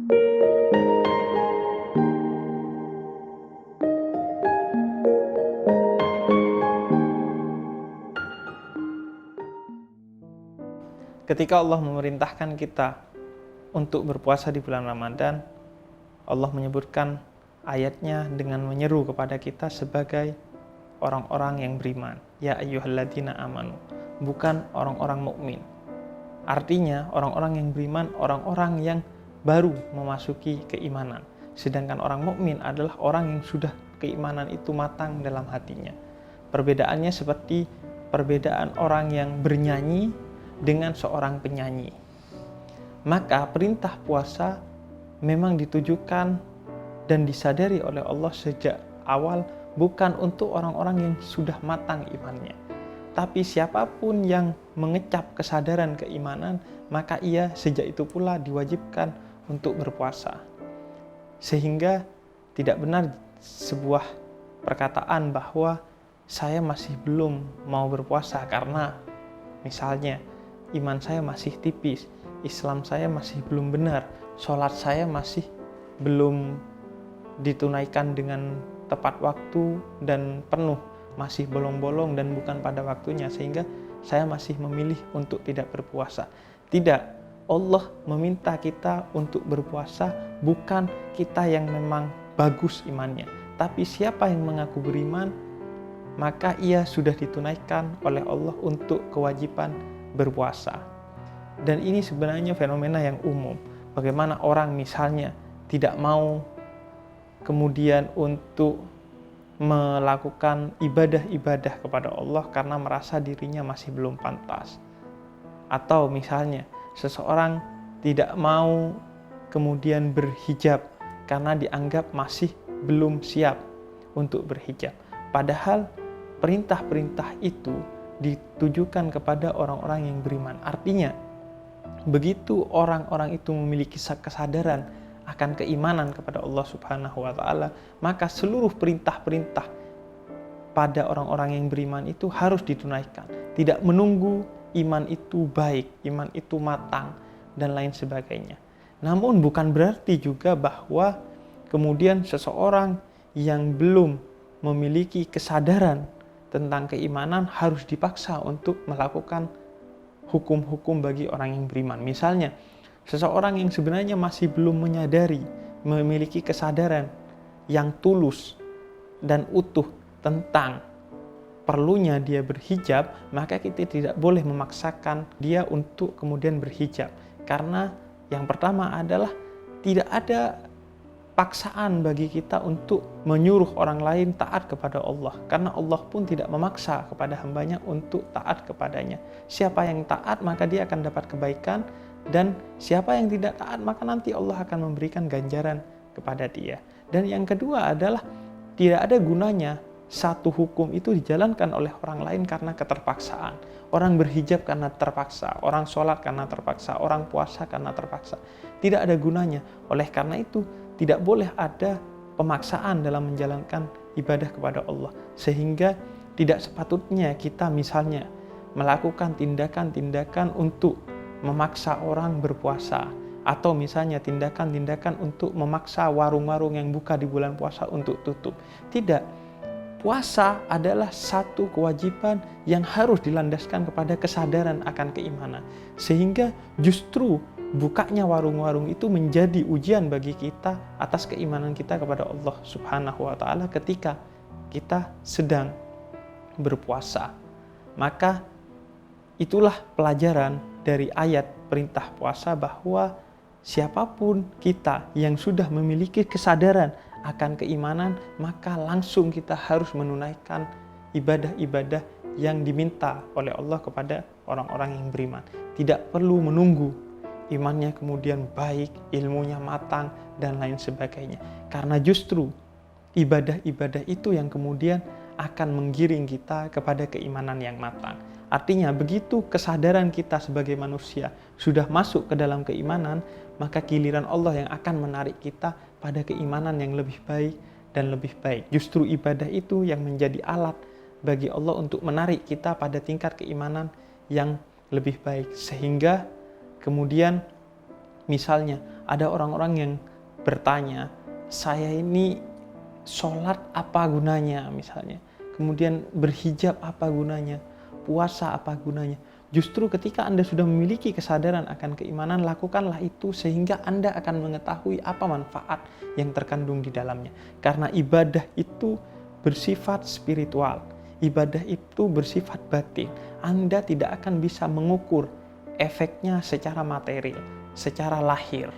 Ketika Allah memerintahkan kita untuk berpuasa di bulan Ramadan, Allah menyebutkan ayatnya dengan menyeru kepada kita sebagai orang-orang yang beriman. Ya ayyuhalladzina amanu, bukan orang-orang mukmin. Artinya orang-orang yang beriman, orang-orang yang baru memasuki keimanan. Sedangkan orang mukmin adalah orang yang sudah keimanan itu matang dalam hatinya. Perbedaannya seperti perbedaan orang yang bernyanyi dengan seorang penyanyi. Maka perintah puasa memang ditujukan dan disadari oleh Allah sejak awal bukan untuk orang-orang yang sudah matang imannya. Tapi siapapun yang mengecap kesadaran keimanan, maka ia sejak itu pula diwajibkan untuk berpuasa. Sehingga tidak benar sebuah perkataan bahwa saya masih belum mau berpuasa karena misalnya iman saya masih tipis, Islam saya masih belum benar, sholat saya masih belum ditunaikan dengan tepat waktu dan penuh, masih bolong-bolong dan bukan pada waktunya, sehingga saya masih memilih untuk tidak berpuasa. Tidak, Allah meminta kita untuk berpuasa bukan kita yang memang bagus imannya, tapi siapa yang mengaku beriman, maka ia sudah ditunaikan oleh Allah untuk kewajiban berpuasa. Dan ini sebenarnya fenomena yang umum. Bagaimana orang misalnya tidak mau kemudian untuk melakukan ibadah-ibadah kepada Allah karena merasa dirinya masih belum pantas. Atau misalnya seseorang tidak mau kemudian berhijab karena dianggap masih belum siap untuk berhijab. Padahal perintah-perintah itu ditujukan kepada orang-orang yang beriman. Artinya, begitu orang-orang itu memiliki kesadaran akan keimanan kepada Allah Subhanahu wa taala, maka seluruh perintah-perintah pada orang-orang yang beriman itu harus ditunaikan. Tidak menunggu iman itu baik, iman itu matang dan lain sebagainya. Namun bukan berarti juga bahwa kemudian seseorang yang belum memiliki kesadaran tentang keimanan harus dipaksa untuk melakukan hukum-hukum bagi orang yang beriman. Misalnya, seseorang yang sebenarnya masih belum menyadari, memiliki kesadaran yang tulus dan utuh tentang perlunya dia berhijab, maka kita tidak boleh memaksakan dia untuk kemudian berhijab. Karena yang pertama adalah tidak ada paksaan bagi kita untuk menyuruh orang lain taat kepada Allah, karena Allah pun tidak memaksa kepada hambanya untuk taat kepadanya. Siapa yang taat maka dia akan dapat kebaikan, dan siapa yang tidak taat maka nanti Allah akan memberikan ganjaran kepada dia. Dan yang kedua adalah tidak ada gunanya satu hukum itu dijalankan oleh orang lain karena keterpaksaan. Orang berhijab karena terpaksa, orang sholat karena terpaksa, orang puasa karena terpaksa. Tidak ada gunanya. Oleh karena itu tidak boleh ada pemaksaan dalam menjalankan ibadah kepada Allah. Sehingga tidak sepatutnya kita misalnya melakukan tindakan-tindakan untuk memaksa orang berpuasa. Atau misalnya tindakan-tindakan untuk memaksa warung-warung yang buka di bulan puasa untuk tutup. Tidak. Puasa adalah satu kewajiban yang harus dilandaskan kepada kesadaran akan keimanan. Sehingga justru bukanya warung-warung itu menjadi ujian bagi kita atas keimanan kita kepada Allah Subhanahu wa taala ketika kita sedang berpuasa. Maka itulah pelajaran dari ayat perintah puasa bahwa siapapun kita yang sudah memiliki kesadaran akan keimanan, maka langsung kita harus menunaikan ibadah-ibadah yang diminta oleh Allah kepada orang-orang yang beriman. Tidak perlu menunggu imannya kemudian baik, ilmunya matang, dan lain sebagainya. Karena justru ibadah-ibadah itu yang kemudian akan menggiring kita kepada keimanan yang matang. Artinya begitu kesadaran kita sebagai manusia sudah masuk ke dalam keimanan, maka giliran Allah yang akan menarik kita pada keimanan yang lebih baik dan lebih baik. Justru ibadah itu yang menjadi alat bagi Allah untuk menarik kita pada tingkat keimanan yang lebih baik. Sehingga kemudian Misalnya, ada orang-orang yang bertanya, saya ini sholat apa gunanya misalnya, kemudian berhijab apa gunanya, puasa apa gunanya. Justru ketika Anda sudah memiliki kesadaran akan keimanan, lakukanlah itu sehingga Anda akan mengetahui apa manfaat yang terkandung di dalamnya. Karena ibadah itu bersifat spiritual, ibadah itu bersifat batin. Anda tidak akan bisa mengukur efeknya secara material, secara lahir.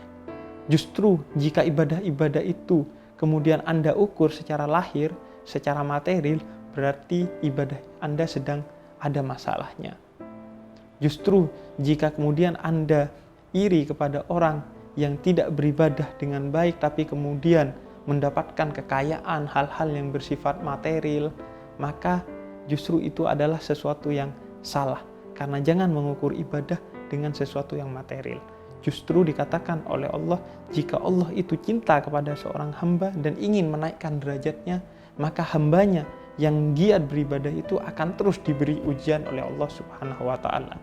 Justru jika ibadah-ibadah itu kemudian Anda ukur secara lahir, secara material, berarti ibadah Anda sedang ada masalahnya. Justru jika kemudian Anda iri kepada orang yang tidak beribadah dengan baik, tapi kemudian mendapatkan kekayaan, hal-hal yang bersifat material, maka justru itu adalah sesuatu yang salah. Karena jangan mengukur ibadah dengan sesuatu yang material. Justru dikatakan oleh Allah, jika Allah itu cinta kepada seorang hamba dan ingin menaikkan derajatnya, maka hambanya yang giat beribadah itu akan terus diberi ujian oleh Allah Subhanahu wa Ta'ala.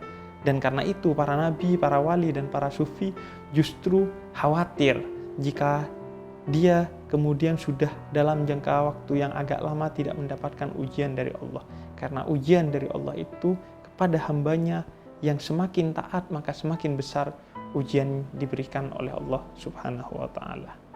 Dan karena itu para nabi, para wali, dan para sufi justru khawatir jika dia kemudian sudah dalam jangka waktu yang agak lama tidak mendapatkan ujian dari Allah. Karena ujian dari Allah itu kepada hambanya yang semakin taat, maka semakin besar ujian diberikan oleh Allah Subhanahu wa Ta'ala.